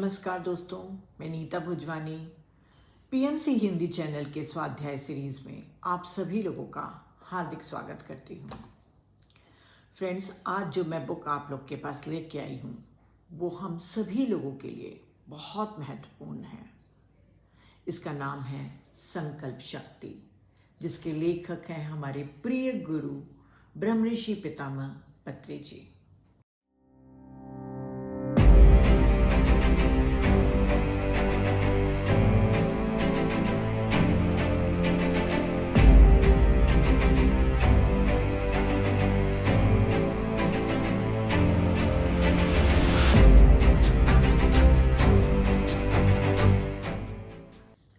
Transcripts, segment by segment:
नमस्कार दोस्तों, मैं नीता भुजवानी पीएमसी हिंदी चैनल के स्वाध्याय सीरीज में आप सभी लोगों का हार्दिक स्वागत करती हूँ। फ्रेंड्स, आज जो मैं बुक आप लोग के पास लेके आई हूँ वो हम सभी लोगों के लिए बहुत महत्वपूर्ण है। इसका नाम है संकल्प शक्ति, जिसके लेखक हैं हमारे प्रिय गुरु ब्रह्मऋषि पितामह पत्री जी।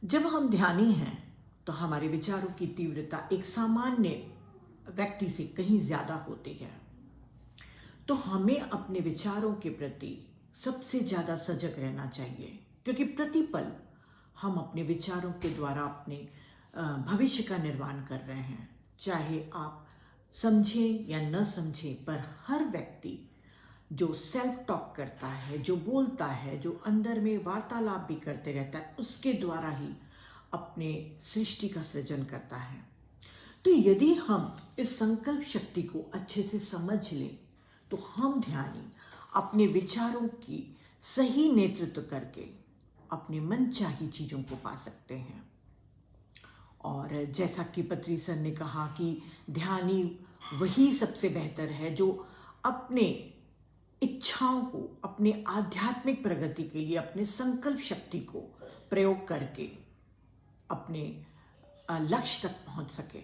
जब हम ध्यानी हैं तो हमारे विचारों की तीव्रता एक सामान्य व्यक्ति से कहीं ज्यादा होती है। तो हमें अपने विचारों के प्रति सबसे ज्यादा सजग रहना चाहिए, क्योंकि प्रतिपल हम अपने विचारों के द्वारा अपने भविष्य का निर्माण कर रहे हैं। चाहे आप समझें या न समझें, पर हर व्यक्ति जो सेल्फ टॉक करता है, जो बोलता है, जो अंदर में वार्तालाप भी करते रहता है, उसके द्वारा ही अपने सृष्टि का सृजन करता है। तो यदि हम इस संकल्प शक्ति को अच्छे से समझ लें तो हम ध्यानी अपने विचारों की सही नेतृत्व करके अपने मनचाही चीजों को पा सकते हैं। और जैसा कि पत्री सर ने कहा कि ध्यानी वही सबसे बेहतर है जो अपने इच्छाओं को, अपने आध्यात्मिक प्रगति के लिए अपने संकल्प शक्ति को प्रयोग करके अपने लक्ष्य तक पहुंच सके।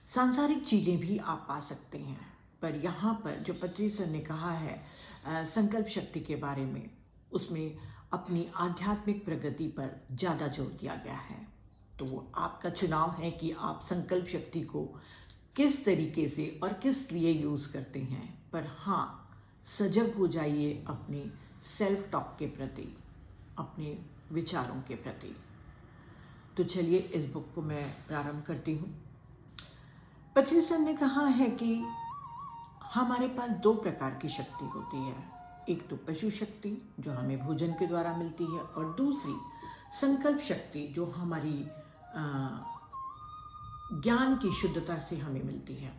सांसारिक चीजें भी आप पा सकते हैं, पर यहाँ पर जो पत्री सर ने कहा है संकल्प शक्ति के बारे में, उसमें अपनी आध्यात्मिक प्रगति पर ज्यादा जोर दिया गया है। तो आपका चुनाव है कि आप संकल्प शक्ति को किस तरीके से और किस लिए यूज करते हैं। पर हाँ, सजग हो जाइए अपने सेल्फ टॉक के प्रति, अपने विचारों के प्रति। तो चलिए इस बुक को मैं प्रारंभ करती हूँ। पत्री सर ने कहा है कि हमारे पास दो प्रकार की शक्ति होती है। एक तो पशु शक्ति जो हमें भोजन के द्वारा मिलती है, और दूसरी संकल्प शक्ति जो हमारी ज्ञान की शुद्धता से हमें मिलती है।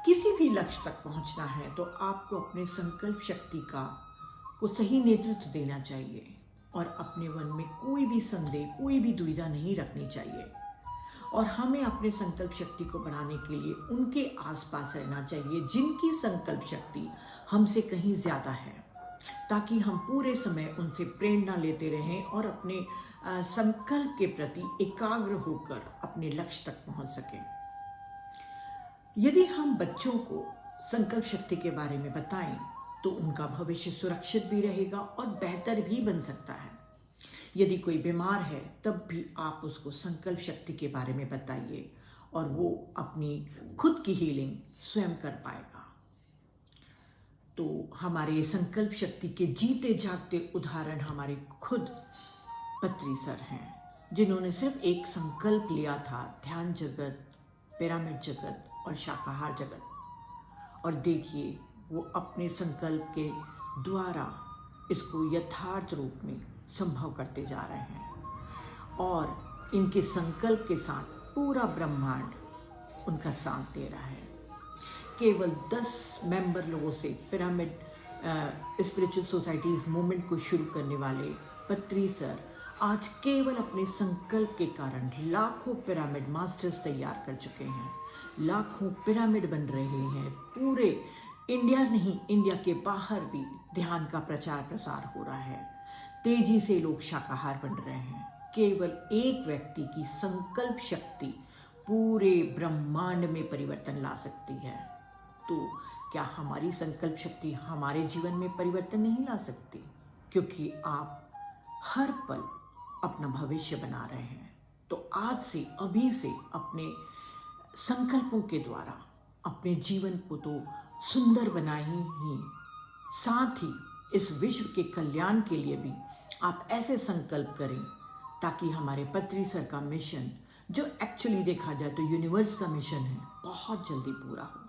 किसी भी लक्ष्य तक पहुंचना है तो आपको अपने संकल्प शक्ति को सही नेतृत्व देना चाहिए, और अपने मन में कोई भी संदेह, कोई भी दुविधा नहीं रखनी चाहिए। और हमें अपने संकल्प शक्ति को बढ़ाने के लिए उनके आसपास रहना चाहिए जिनकी संकल्प शक्ति हमसे कहीं ज्यादा है, ताकि हम पूरे समय उनसे प्रेरणा लेते रहें और अपने संकल्प के प्रति एकाग्र होकर अपने लक्ष्य तक पहुंच सकें। यदि हम बच्चों को संकल्प शक्ति के बारे में बताएं तो उनका भविष्य सुरक्षित भी रहेगा और बेहतर भी बन सकता है। यदि कोई बीमार है तब भी आप उसको संकल्प शक्ति के बारे में बताइए और वो अपनी खुद की हीलिंग स्वयं कर पाएगा। तो हमारे संकल्प शक्ति के जीते जागते उदाहरण हमारे खुद पत्री सर हैं, जिन्होंने सिर्फ एक संकल्प लिया था, ध्यान जगत, पिरामिड जगत और शाकाहार जगत, और देखिए वो अपने संकल्प के द्वारा इसको यथार्थ रूप में संभव करते जा रहे हैं। और इनके संकल्प के साथ पूरा ब्रह्मांड उनका साथ दे रहा है। केवल 10 मेंबर लोगों से पिरामिड स्पिरिचुअल सोसाइटीज मूवमेंट को शुरू करने वाले पत्री सर आज केवल अपने संकल्प के कारण लाखों पिरामिड मास्टर्स तैयार कर चुके हैं। लाखों पिरामिड बन रहे हैं। पूरे इंडिया नहीं, इंडिया के बाहर भी ध्यान का प्रचार प्रसार हो रहा है। तेजी से लोग शाकाहार बन रहे हैं। केवल एक व्यक्ति की संकल्प शक्ति पूरे ब्रह्मांड में परिवर्तन ला सकती है। तो क्या हमारी संकल्प शक्ति हमारे जीवन में परिवर्तन नहीं ला सकती? क्योंकि आप हर पल अपना भविष्य बना रहे हैं। तो आज से, अभी से अपने संकल्पों के द्वारा अपने जीवन को तो सुंदर बनाए ही साथ ही इस विश्व के कल्याण के लिए भी आप ऐसे संकल्प करें ताकि हमारे पत्री सर का मिशन, जो एक्चुअली देखा जाए तो यूनिवर्स का मिशन है, बहुत जल्दी पूरा हो।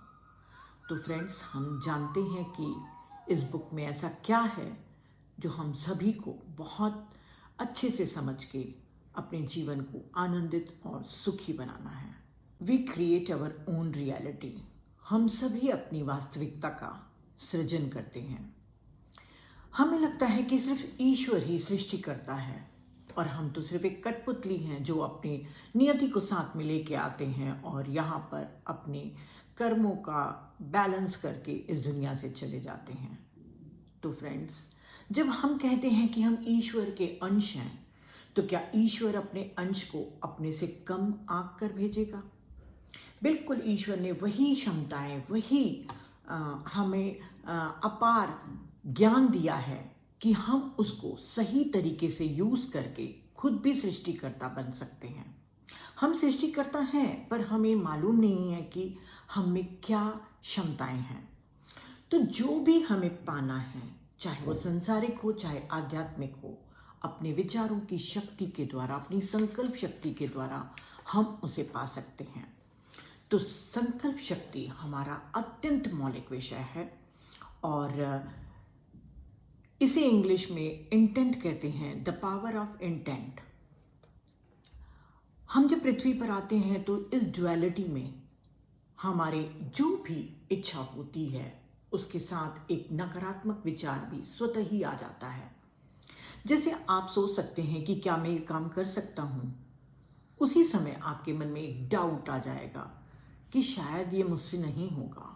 तो फ्रेंड्स, हम जानते हैं कि इस बुक में ऐसा क्या है जो हम सभी को बहुत अच्छे से समझ के अपने जीवन को आनंदित और सुखी बनाना है। We create our own reality. हम सभी अपनी वास्तविकता का सृजन करते हैं। हमें लगता है कि सिर्फ ईश्वर ही सृष्टि करता है और हम तो सिर्फ एक कठपुतली हैं जो अपनी नियति को साथ में लेके आते हैं और यहाँ पर अपने कर्मों का बैलेंस करके इस दुनिया से चले जाते हैं। तो फ्रेंड्स, जब हम कहते हैं कि हम ईश्वर के अंश हैं, तो क्या ईश्वर अपने अंश को अपने से कम आंक कर भेजेगा? बिल्कुल, ईश्वर ने वही क्षमताएं, वही हमें अपार ज्ञान दिया है कि हम उसको सही तरीके से यूज करके खुद भी सृष्टिकर्ता बन सकते हैं। हम सृष्टिकर्ता हैं, पर हमें मालूम नहीं है कि हम में क्या क्षमताएं हैं। तो जो भी हमें पाना है, चाहे वो संसारिक हो चाहे आध्यात्मिक हो, अपने विचारों की शक्ति के द्वारा, अपनी संकल्प शक्ति के द्वारा हम उसे पा सकते हैं। तो संकल्प शक्ति हमारा अत्यंत मौलिक विषय है और इसे इंग्लिश में इंटेंट कहते हैं, द पावर ऑफ इंटेंट। हम जब पृथ्वी पर आते हैं तो इस ड्युअलिटी में हमारे जो भी इच्छा होती है उसके साथ एक नकारात्मक विचार भी स्वतः ही आ जाता है। जैसे आप सोच सकते हैं कि क्या मैं ये काम कर सकता हूँ, उसी समय आपके मन में एक डाउट आ जाएगा कि शायद ये मुझसे नहीं होगा।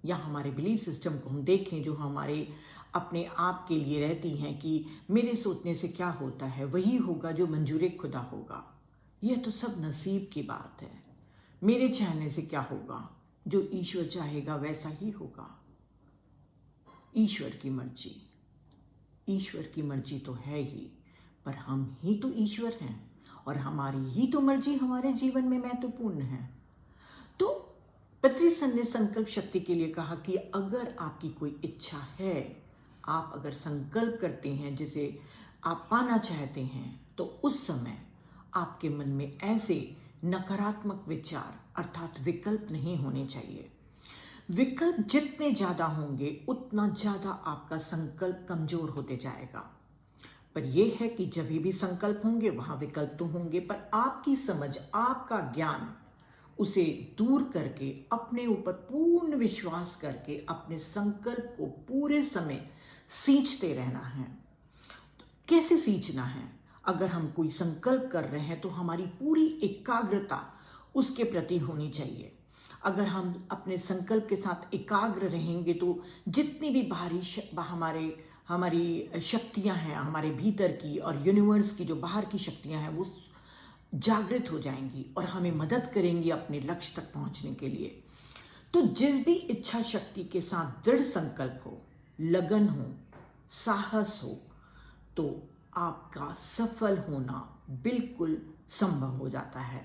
या हमारे बिलीफ सिस्टम को हम देखें जो हमारे अपने आप के लिए रहती हैं कि मेरे सोचने से क्या होता है, वही होगा जो मंजूर खुदा होगा। यह तो सब नसीब की बात है। मेरे चाहने से क्या होगा, जो ईश्वर चाहेगा वैसा ही होगा। ईश्वर की मर्जी, ईश्वर की मर्जी तो है ही, पर हम ही तो ईश्वर हैं और हमारी ही तो मर्जी हमारे जीवन में महत्वपूर्ण है। तो पत्रीसन ने संकल्प शक्ति के लिए कहा कि अगर आपकी कोई इच्छा है, आप अगर संकल्प करते हैं जिसे आप पाना चाहते हैं, तो उस समय आपके मन में ऐसे नकारात्मक विचार अर्थात विकल्प नहीं होने चाहिए। विकल्प जितने ज़्यादा होंगे उतना ज़्यादा आपका संकल्प कमज़ोर होते जाएगा। पर यह है कि जब भी संकल्प होंगे वहाँ विकल्प तो होंगे, पर आपकी समझ, आपका ज्ञान उसे दूर करके अपने ऊपर पूर्ण विश्वास करके अपने संकल्प को पूरे समय सींचते रहना है। कैसे सींचना है? अगर हम कोई संकल्प कर रहे हैं तो हमारी पूरी एकाग्रता उसके प्रति होनी चाहिए। अगर हम अपने संकल्प के साथ एकाग्र रहेंगे तो जितनी भी बाहरी हमारी शक्तियां हैं हमारे भीतर की और यूनिवर्स की जो बाहर की शक्तियां हैं वो जागृत हो जाएंगी और हमें मदद करेंगी अपने लक्ष्य तक पहुंचने के लिए। तो जिस भी इच्छा शक्ति के साथ दृढ़ संकल्प हो, लगन हो, साहस हो, तो आपका सफल होना बिल्कुल संभव हो जाता है।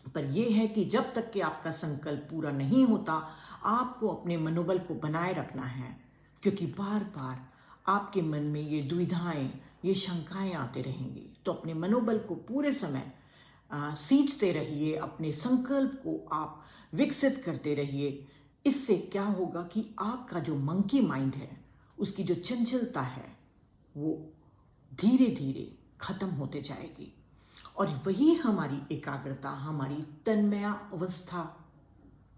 पर यह है कि जब तक कि आपका संकल्प पूरा नहीं होता, आपको अपने मनोबल को बनाए रखना है, क्योंकि बार बार आपके मन में ये दुविधाएं, ये शंकाएं आते रहेंगी। तो अपने मनोबल को पूरे समय सींचते रहिए, अपने संकल्प को आप विकसित करते रहिए। इससे क्या होगा कि आपका जो मंकी माइंड है, उसकी जो चंचलता है, वो धीरे धीरे खत्म होते जाएगी और वही हमारी एकाग्रता, हमारी तन्मय अवस्था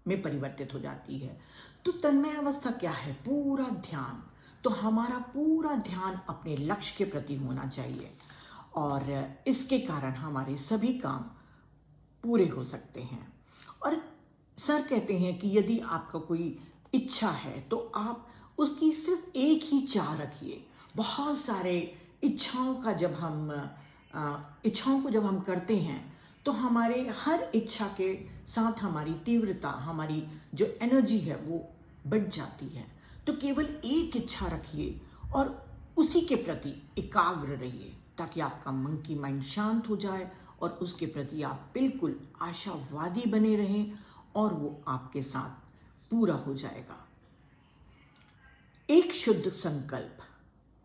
में परिवर्तित हो जाती है। तो तन्मय अवस्था क्या है? पूरा ध्यान। तो हमारा पूरा ध्यान अपने लक्ष्य के प्रति होना चाहिए और इसके कारण हमारे सभी काम पूरे हो सकते हैं। और सर कहते हैं कि यदि आपका कोई इच्छा है तो आप उसकी सिर्फ एक ही चाह रखिए। बहुत सारे इच्छाओं को जब हम करते हैं तो हमारे हर इच्छा के साथ हमारी तीव्रता, हमारी जो एनर्जी है वो बढ़ जाती है। तो केवल एक इच्छा रखिए और उसी के प्रति एकाग्र रहिए ताकि आपका मंकी माइंड शांत हो जाए और उसके प्रति आप बिल्कुल आशावादी बने रहें और वो आपके साथ पूरा हो जाएगा। एक शुद्ध संकल्प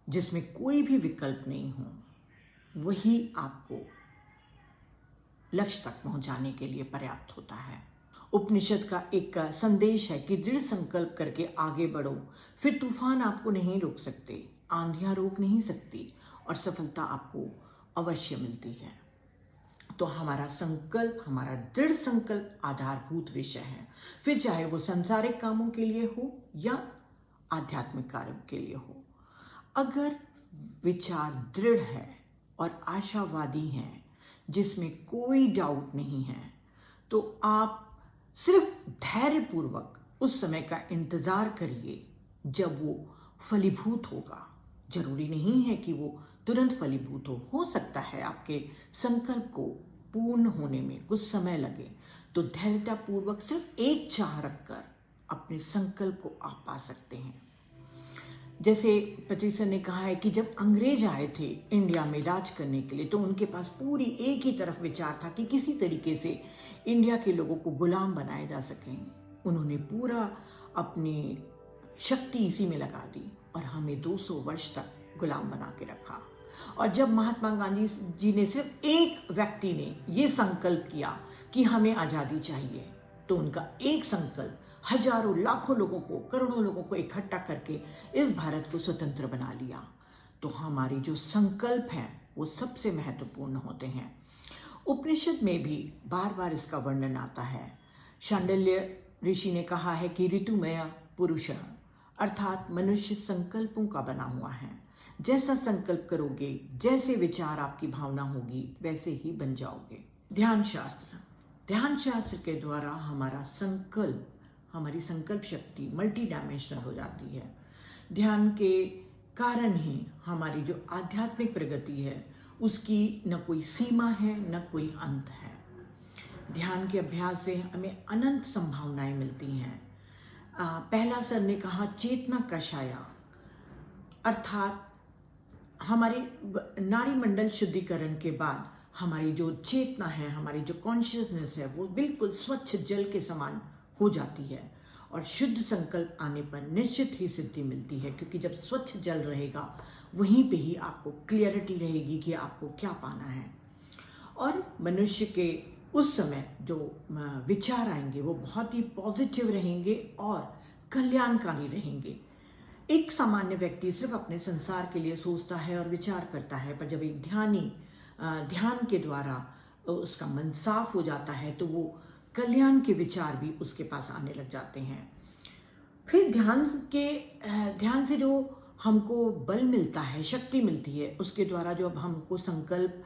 जिसमें कोई भी विकल्प नहीं हो, वही आपको लक्ष्य तक पहुंचाने के लिए पर्याप्त होता है। उपनिषद का एक संदेश है कि दृढ़ संकल्प करके आगे बढ़ो, फिर तूफान आपको नहीं रोक सकते। आंधियां रोक नहीं सकती और सफलता आपको अवश्य मिलती है। तो हमारा संकल्प, हमारा दृढ़ संकल्प आधारभूत विषय है, फिर चाहे वो सांसारिक कामों के लिए हो या आध्यात्मिक कार्यों के लिए हो। अगर विचार दृढ़ है और आशावादी हैं, जिसमें कोई डाउट नहीं है, तो आप सिर्फ धैर्यपूर्वक उस समय का इंतजार करिए जब वो फलीभूत होगा। जरूरी नहीं है कि वो तुरंत फलीभूत हो सकता है आपके संकल्प को पूर्ण होने में कुछ समय लगे। तो धैर्यतापूर्वक सिर्फ एक चाह रखकर अपने संकल्प को आप पा सकते हैं। जैसे पैट्रिसन ने कहा है कि जब अंग्रेज आए थे इंडिया में राज करने के लिए, तो उनके पास पूरी एक ही तरफ विचार था कि किसी तरीके से इंडिया के लोगों को गुलाम बनाए जा सकें। उन्होंने पूरा अपनी शक्ति इसी में लगा दी और हमें 200 वर्ष तक गुलाम बना के रखा। और जब महात्मा गांधी जी ने, सिर्फ एक व्यक्ति ने ये संकल्प किया कि हमें आज़ादी चाहिए, तो उनका एक संकल्प हजारों लाखों लोगों को, करोड़ों लोगों को इकट्ठा करके इस भारत को स्वतंत्र बना लिया। तो हमारे जो संकल्प हैं वो सबसे महत्वपूर्ण होते हैं। उपनिषद में भी बार बार इसका वर्णन आता है। शांडिल्य ऋषि ने कहा है कि ऋतुमय पुरुष, अर्थात मनुष्य संकल्पों का बना हुआ है। जैसा संकल्प करोगे, जैसे विचार आपकी भावना होगी, वैसे ही बन जाओगे। ध्यान शास्त्र के द्वारा हमारा संकल्प, हमारी संकल्प शक्ति मल्टी डायमेंशनल हो जाती है। ध्यान के कारण ही हमारी जो आध्यात्मिक प्रगति है उसकी न कोई सीमा है न कोई अंत है। ध्यान के अभ्यास से हमें अनंत संभावनाएं मिलती हैं। पहला सर ने कहा चेतना कषाया, अर्थात हमारी नाड़ी मंडल शुद्धिकरण के बाद हमारी जो चेतना है, हमारी जो कॉन्शियसनेस है, वो बिल्कुल स्वच्छ जल के समान हो जाती है। और शुद्ध संकल्प आने पर निश्चित ही सिद्धि मिलती है, क्योंकि जब स्वच्छ जल रहेगा वहीं पे ही आपको क्लियरिटी रहेगी कि आपको क्या पाना है। और मनुष्य के उस समय जो विचार आएंगे वो बहुत ही पॉजिटिव रहेंगे और कल्याणकारी रहेंगे। एक सामान्य व्यक्ति सिर्फ अपने संसार के लिए सोचता है और विचार करता है, पर जब एक ध्यानी ध्यान के द्वारा उसका मन साफ हो जाता है तो वो कल्याण के विचार भी उसके पास आने लग जाते हैं। फिर ध्यान से जो हमको बल मिलता है, शक्ति मिलती है, उसके द्वारा जो अब हमको संकल्प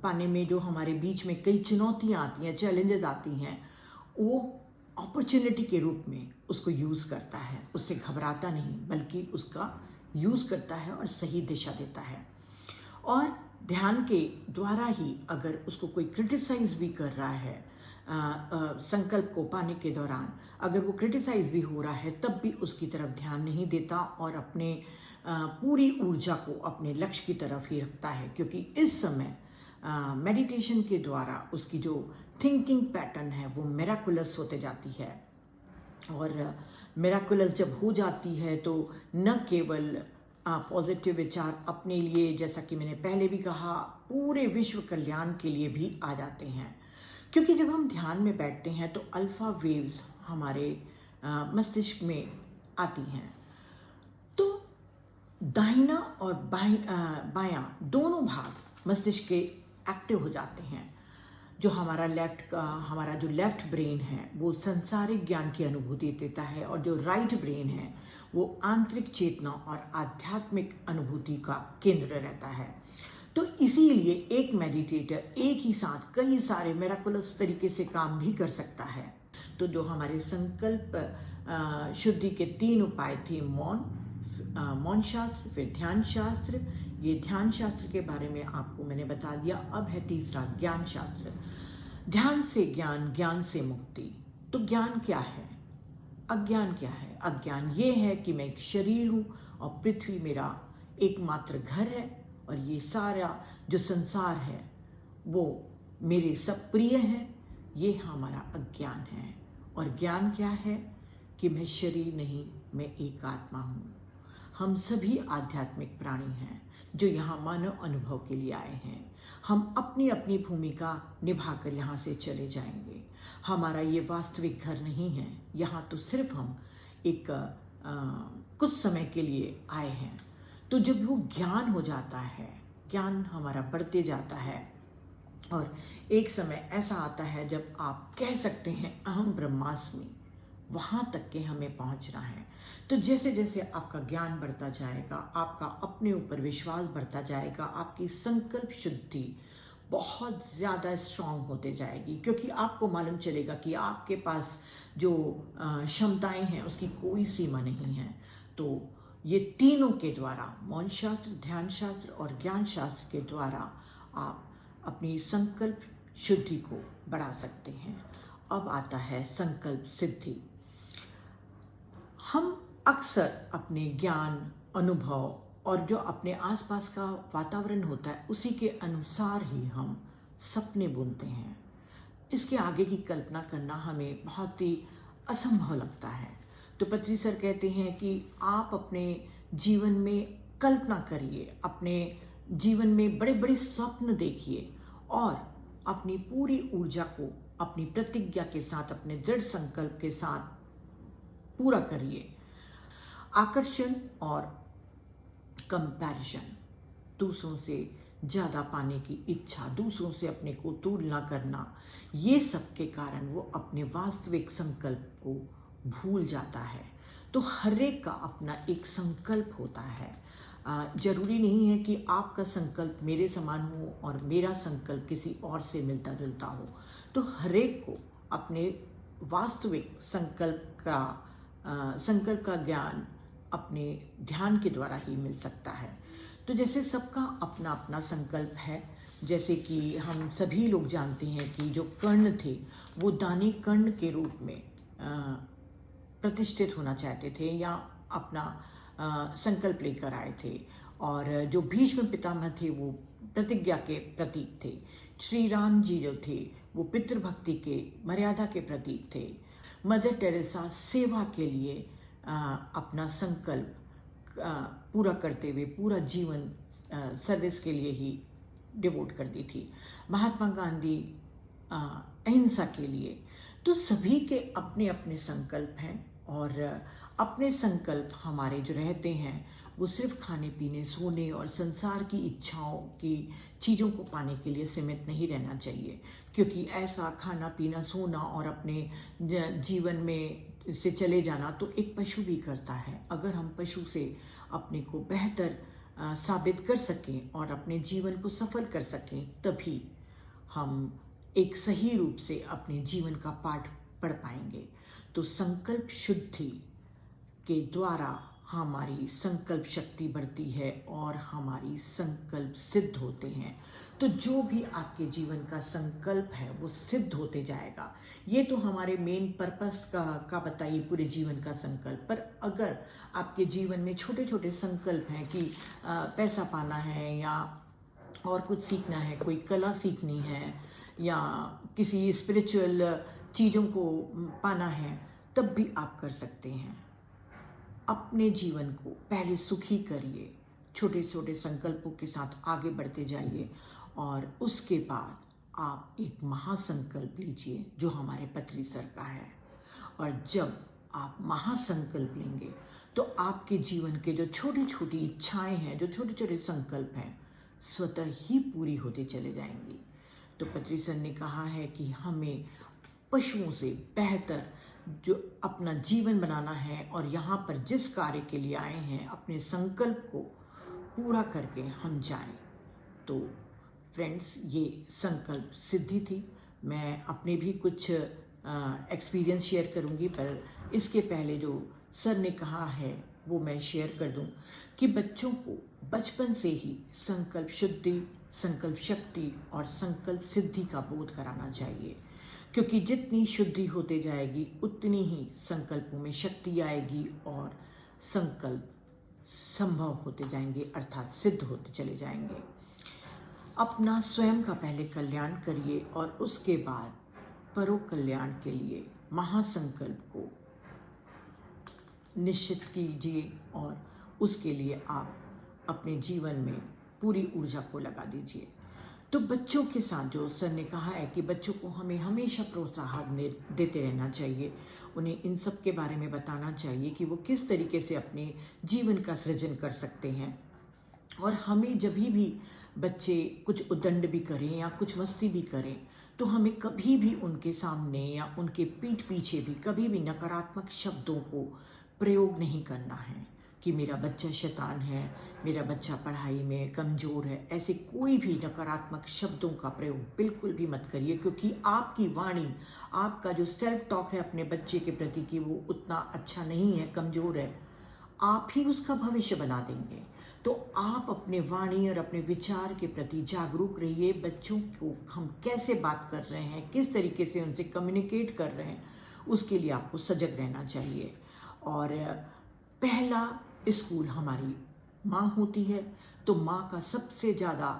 पाने में जो हमारे बीच में कई चुनौतियाँ आती हैं, चैलेंजेस आती हैं, वो अपॉर्चुनिटी के रूप में उसको यूज़ करता है। उससे घबराता नहीं, बल्कि उसका यूज़ करता है और सही दिशा देता है। और ध्यान के द्वारा ही अगर उसको कोई क्रिटिसाइज भी कर रहा है संकल्प को पाने के दौरान, अगर वो क्रिटिसाइज भी हो रहा है, तब भी उसकी तरफ ध्यान नहीं देता और अपने पूरी ऊर्जा को अपने लक्ष्य की तरफ ही रखता है। क्योंकि इस समय मेडिटेशन के द्वारा उसकी जो थिंकिंग पैटर्न है वो मिराकुलस होते जाती है। और मिराकुलस जब हो जाती है तो न केवल पॉजिटिव विचार अपने लिए, जैसा कि मैंने पहले भी कहा, पूरे विश्व कल्याण के लिए भी आ जाते हैं। क्योंकि जब हम ध्यान में बैठते हैं तो अल्फा वेव्स हमारे मस्तिष्क में आती हैं। तो दाहिना और बायां दोनों भाग मस्तिष्क के एक्टिव हो जाते हैं। जो हमारा जो लेफ्ट ब्रेन है वो संसारिक ज्ञान की अनुभूति देता है, और जो राइट ब्रेन है वो आंतरिक चेतना और आध्यात्मिक अनुभूति का केंद्र रहता है। तो इसीलिए एक मेडिटेटर एक ही साथ कई सारे मिराकुलस तरीके से काम भी कर सकता है। तो जो हमारे संकल्प शुद्धि के 3 उपाय थे, मौन शास्त्र, फिर ध्यान शास्त्र। ये ध्यान शास्त्र के बारे में आपको मैंने बता दिया। अब है तीसरा ज्ञान शास्त्र। ध्यान से ज्ञान, ज्ञान से मुक्ति। तो ज्ञान क्या है, अज्ञान क्या है? अज्ञान ये है कि मैं एक शरीर हूँ और पृथ्वी मेरा एकमात्र घर है, और ये सारा जो संसार है वो मेरे सब प्रिय हैं। ये हमारा अज्ञान है। और ज्ञान क्या है कि मैं शरीर नहीं, मैं एक आत्मा हूँ। हम सभी आध्यात्मिक प्राणी हैं जो यहाँ मानव अनुभव के लिए आए हैं। हम अपनी अपनी भूमिका निभाकर यहाँ से चले जाएंगे। हमारा ये वास्तविक घर नहीं है। यहाँ तो सिर्फ हम एक कुछ समय के लिए आए हैं। तो जब वो ज्ञान हो जाता है, ज्ञान हमारा बढ़ते जाता है और एक समय ऐसा आता है जब आप कह सकते हैं अहम ब्रह्मास्मि, वहाँ तक के हमें पहुँचना है। तो जैसे जैसे आपका ज्ञान बढ़ता जाएगा, आपका अपने ऊपर विश्वास बढ़ता जाएगा, आपकी संकल्प शुद्धि बहुत ज़्यादा स्ट्रांग होते जाएगी, क्योंकि आपको मालूम चलेगा कि आपके पास जो क्षमताएं हैं उसकी कोई सीमा नहीं है। तो ये तीनों के द्वारा, मौन शास्त्र, ध्यान शास्त्र और ज्ञान शास्त्र के द्वारा आप अपनी संकल्प शुद्धि को बढ़ा सकते हैं। अब आता है संकल्प सिद्धि। हम अक्सर अपने ज्ञान, अनुभव और जो अपने आसपास का वातावरण होता है उसी के अनुसार ही हम सपने बुनते हैं। इसके आगे की कल्पना करना हमें बहुत ही असंभव लगता है। तो पत्री सर कहते हैं कि आप अपने जीवन में कल्पना करिए, अपने जीवन में बड़े बड़े स्वप्न देखिए और अपनी पूरी ऊर्जा को अपनी प्रतिज्ञा के साथ, अपने दृढ़ संकल्प के साथ पूरा करिए। आकर्षण और कंपैरिजन, दूसरों से ज़्यादा पाने की इच्छा, दूसरों से अपने को तुलना करना, ये सब के कारण वो अपने वास्तविक संकल्प को भूल जाता है। तो हर एक का अपना एक संकल्प होता है। जरूरी नहीं है कि आपका संकल्प मेरे समान हो और मेरा संकल्प किसी और से मिलता जुलता हो। तो हर एक को अपने वास्तविक संकल्प का ज्ञान अपने ध्यान के द्वारा ही मिल सकता है। तो जैसे सबका अपना अपना संकल्प है, जैसे कि हम सभी लोग जानते हैं कि जो कर्ण थे वो दानी कर्ण के रूप में प्रतिष्ठित होना चाहते थे या अपना संकल्प लेकर आए थे, और जो भीष्म पितामह थे वो प्रतिज्ञा के प्रतीक थे। श्री राम जी जो थे वो पितृभक्ति के, मर्यादा के प्रतीक थे। मदर टेरेसा सेवा के लिए अपना संकल्प पूरा करते हुए पूरा जीवन सर्विस के लिए ही डिवोट कर दी थी। महात्मा गांधी अहिंसा के लिए। तो सभी के अपने अपने संकल्प हैं और अपने संकल्प हमारे जो रहते हैं वो सिर्फ खाने पीने, सोने और संसार की इच्छाओं की चीज़ों को पाने के लिए सीमित नहीं रहना चाहिए, क्योंकि ऐसा खाना पीना, सोना और अपने जीवन में से चले जाना तो एक पशु भी करता है। अगर हम पशु से अपने को बेहतर साबित कर सकें और अपने जीवन को सफल कर सकें, तभी हम एक सही रूप से अपने जीवन का पाठ पढ़ पाएंगे। तो संकल्प शुद्धि के द्वारा हमारी संकल्प शक्ति बढ़ती है और हमारी संकल्प सिद्ध होते हैं। तो जो भी आपके जीवन का संकल्प है वो सिद्ध होते जाएगा। ये तो हमारे मेन पर्पस का बताइए पूरे जीवन का संकल्प। पर अगर आपके जीवन में छोटे छोटे संकल्प हैं कि पैसा पाना है या और कुछ सीखना है, कोई कला सीखनी है या किसी स्पिरिचुअल चीज़ों को पाना है, तब भी आप कर सकते हैं। अपने जीवन को पहले सुखी करिए, छोटे छोटे संकल्पों के साथ आगे बढ़ते जाइए और उसके बाद आप एक महासंकल्प लीजिए जो हमारे पत्री सर का है। और जब आप महासंकल्प लेंगे तो आपके जीवन के जो छोटी छोटी इच्छाएं हैं, जो छोटे छोटे संकल्प हैं, स्वतः ही पूरी होते चले जाएंगी। तो पत्री सर ने कहा है कि हमें पशुओं से बेहतर जो अपना जीवन बनाना है और यहाँ पर जिस कार्य के लिए आए हैं अपने संकल्प को पूरा करके हम जाएं। तो फ्रेंड्स, ये संकल्प सिद्धि थी। मैं अपने भी कुछ एक्सपीरियंस शेयर करूँगी, पर इसके पहले जो सर ने कहा है वो मैं शेयर कर दूं कि बच्चों को बचपन से ही संकल्प शुद्धि, संकल्प शक्ति और संकल्प सिद्धि का बोध कराना चाहिए, क्योंकि जितनी शुद्धि होते जाएगी उतनी ही संकल्पों में शक्ति आएगी और संकल्प संभव होते जाएंगे, अर्थात सिद्ध होते चले जाएंगे। अपना स्वयं का पहले कल्याण करिए और उसके बाद परों कल्याण के लिए महासंकल्प को निश्चित कीजिए और उसके लिए आप अपने जीवन में पूरी ऊर्जा को लगा दीजिए। तो बच्चों के साथ जो सर ने कहा है कि बच्चों को हमें हमेशा प्रोत्साहन देते रहना चाहिए, उन्हें इन सब के बारे में बताना चाहिए कि वो किस तरीके से अपने जीवन का सृजन कर सकते हैं। और हमें जब भी बच्चे कुछ उद्दंड भी करें या कुछ मस्ती भी करें, तो हमें कभी भी उनके सामने या उनके पीठ पीछे भी कभी भी नकारात्मक शब्दों को प्रयोग नहीं करना है कि मेरा बच्चा शैतान है, मेरा बच्चा पढ़ाई में कमज़ोर है। ऐसे कोई भी नकारात्मक शब्दों का प्रयोग बिल्कुल भी मत करिए, क्योंकि आपकी वाणी, आपका जो सेल्फ टॉक है अपने बच्चे के प्रति कि वो उतना अच्छा नहीं है, कमज़ोर है, आप ही उसका भविष्य बना देंगे। तो आप अपने वाणी और अपने विचार के प्रति जागरूक रहिए। बच्चों को हम कैसे बात कर रहे हैं, किस तरीके से उनसे कम्युनिकेट कर रहे हैं, उसके लिए आपको सजग रहना चाहिए। और पहला स्कूल हमारी माँ होती है, तो माँ का सबसे ज़्यादा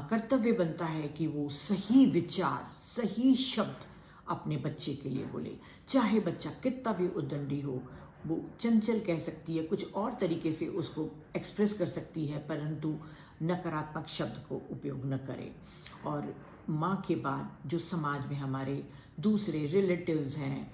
कर्तव्य बनता है कि वो सही विचार, सही शब्द अपने बच्चे के लिए बोले। चाहे बच्चा कितना भी उद्दंडी हो, वो चंचल कह सकती है, कुछ और तरीके से उसको एक्सप्रेस कर सकती है, परंतु नकारात्मक शब्द को उपयोग न करे। और माँ के बाद जो समाज में हमारे दूसरे रिलेटिव्स हैं,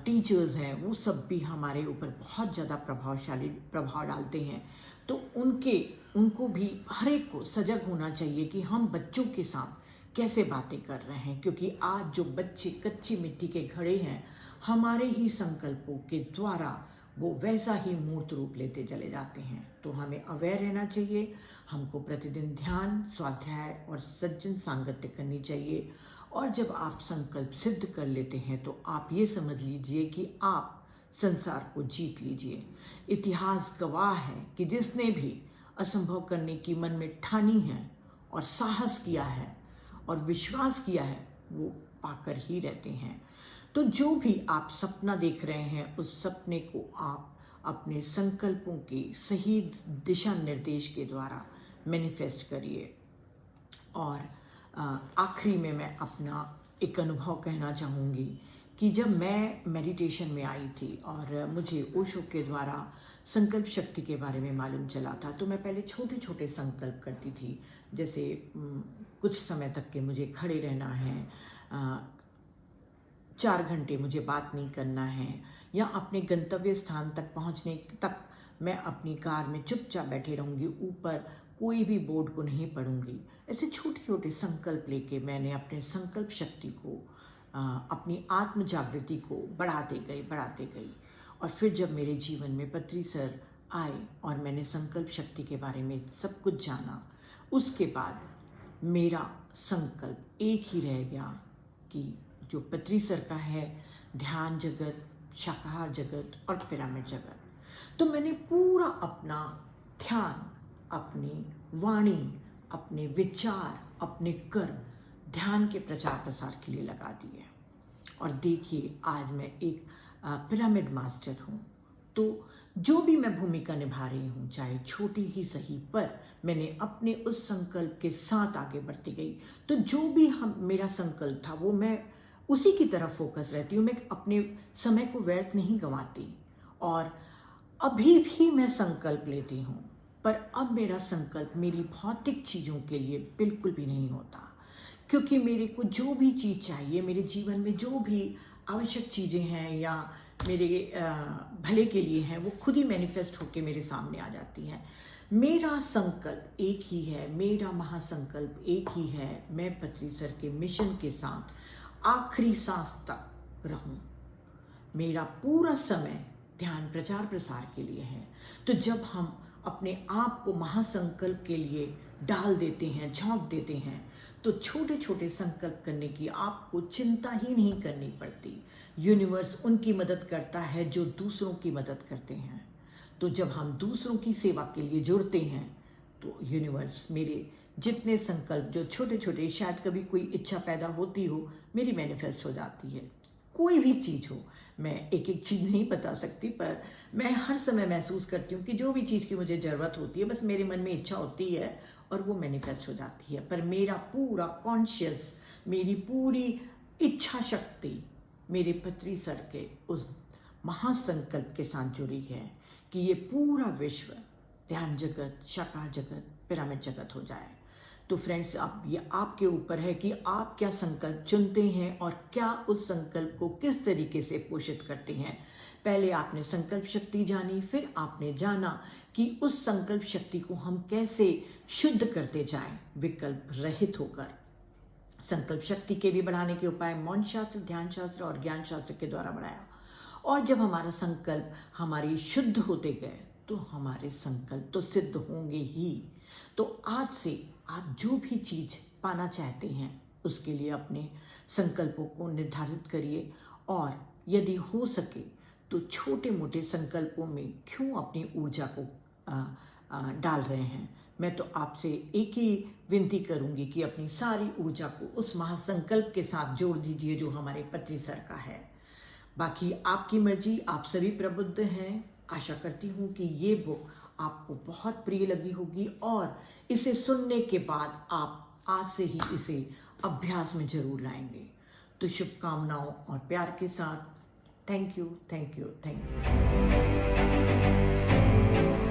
टीचर्स हैं, वो सब भी हमारे ऊपर बहुत ज़्यादा प्रभाव डालते हैं। तो उनको भी हर एक को सजग होना चाहिए कि हम बच्चों के साथ कैसे बातें कर रहे हैं, क्योंकि आज जो बच्चे कच्ची मिट्टी के घड़े हैं, हमारे ही संकल्पों के द्वारा वो वैसा ही मूर्त रूप लेते चले जाते हैं। तो हमें अवेयर रहना चाहिए, हमको प्रतिदिन ध्यान, स्वाध्याय और सज्जन सांगत्य करनी चाहिए। और जब आप संकल्प सिद्ध कर लेते हैं, तो आप ये समझ लीजिए कि आप संसार को जीत लीजिए। इतिहास गवाह है कि जिसने भी असंभव करने की मन में ठानी है और साहस किया है और विश्वास किया है, वो पाकर ही रहते हैं। तो जो भी आप सपना देख रहे हैं, उस सपने को आप अपने संकल्पों के सही दिशा निर्देश के द्वारा मैनिफेस्ट करिए। और आखिरी में मैं अपना एक अनुभव कहना चाहूँगी कि जब मैं मेडिटेशन में आई थी और मुझे ओशो के द्वारा संकल्प शक्ति के बारे में मालूम चला था, तो मैं पहले छोटे छोटे संकल्प करती थी। जैसे कुछ समय तक के मुझे खड़े रहना है, 4 घंटे मुझे बात नहीं करना है, या अपने गंतव्य स्थान तक पहुंचने तक मैं अपनी कार में चुपचाप बैठे रहूँगी, ऊपर कोई भी बोर्ड को नहीं पढ़ूंगी। ऐसे छोटे छोटे संकल्प लेके मैंने अपने संकल्प शक्ति को, अपनी आत्म जागृति को बढ़ाते गई। और फिर जब मेरे जीवन में पत्री सर आए और मैंने संकल्प शक्ति के बारे में सब कुछ जाना, उसके बाद मेरा संकल्प एक ही रह गया कि जो पत्री सर का है, ध्यान जगत, शाकाहार जगत और पिरामिड जगत। तो मैंने पूरा अपना ध्यान, अपनी वाणी, अपने विचार, अपने कर्म ध्यान के प्रचार प्रसार के लिए लगा दिए। और देखिए, आज मैं एक पिरामिड मास्टर हूँ। तो जो भी मैं भूमिका निभा रही हूँ, चाहे छोटी ही सही, पर मैंने अपने उस संकल्प के साथ आगे बढ़ती गई। तो जो भी मेरा संकल्प था, वो मैं उसी की तरफ फोकस रहती हूँ। मैं अपने समय को व्यर्थ नहीं गंवाती। और अभी भी मैं संकल्प लेती हूँ, पर अब मेरा संकल्प मेरी भौतिक चीज़ों के लिए बिल्कुल भी नहीं होता, क्योंकि मेरे को जो भी चीज़ चाहिए, मेरे जीवन में जो भी आवश्यक चीज़ें हैं या मेरे भले के लिए हैं, वो खुद ही मैनिफेस्ट होके मेरे सामने आ जाती हैं। मेरा संकल्प एक ही है, मेरा महासंकल्प एक ही है। मैं पत्री सर के मिशन के साथ आखिरी सांस तक रहूं। मेरा पूरा समय ध्यान प्रचार प्रसार के लिए है। तो जब हम अपने आप को महासंकल्प के लिए डाल देते हैं, झोंक देते हैं, तो छोटे छोटे संकल्प करने की आपको चिंता ही नहीं करनी पड़ती। यूनिवर्स उनकी मदद करता है जो दूसरों की मदद करते हैं। तो जब हम दूसरों की सेवा के लिए जुड़ते हैं, तो यूनिवर्स मेरे जितने संकल्प, जो छोटे छोटे, शायद कभी कोई इच्छा पैदा होती हो, मेरी मैनिफेस्ट हो जाती है। कोई भी चीज़ हो, मैं एक एक चीज़ नहीं बता सकती, पर मैं हर समय महसूस करती हूँ कि जो भी चीज़ की मुझे ज़रूरत होती है, बस मेरे मन में इच्छा होती है और वो मैनिफेस्ट हो जाती है। पर मेरा पूरा कॉन्शियस, मेरी पूरी इच्छा शक्ति मेरे पत्री सर के उस महासंकल्प के साथ जुड़ी है कि ये पूरा विश्व ध्यान जगत, शाकाहार जगत, पिरामिड जगत हो जाए। तो फ्रेंड्स, अब ये आपके ऊपर है कि आप क्या संकल्प चुनते हैं और क्या उस संकल्प को किस तरीके से पोषित करते हैं। पहले आपने संकल्प शक्ति जानी, फिर आपने जाना कि उस संकल्प शक्ति को हम कैसे शुद्ध करते जाएं विकल्प रहित होकर। संकल्प शक्ति के भी बढ़ाने के उपाय मौन शास्त्र, ध्यान शास्त्र और ज्ञान शास्त्र के द्वारा बढ़ाया। और जब हमारा संकल्प हमारी शुद्ध होते गए तो हमारे संकल्प तो सिद्ध होंगे ही। तो आज से आप जो भी चीज पाना चाहते हैं उसके लिए अपने संकल्पों को निर्धारित करिए, और यदि हो सके तो छोटे मोटे संकल्पों में क्यों अपनी ऊर्जा को डाल रहे हैं। मैं तो आपसे एक ही विनती करूंगी कि अपनी सारी ऊर्जा को उस महासंकल्प के साथ जोड़ दीजिए जो हमारे पत्री सर का है। बाकी आपकी मर्जी, आप सभी प्रबुद्ध हैं। आशा करती हूँ कि ये बुक आपको बहुत प्रिय लगी होगी और इसे सुनने के बाद आप आज से ही इसे अभ्यास में जरूर लाएंगे। तो शुभकामनाओं और प्यार के साथ thank you, thank you, thank you.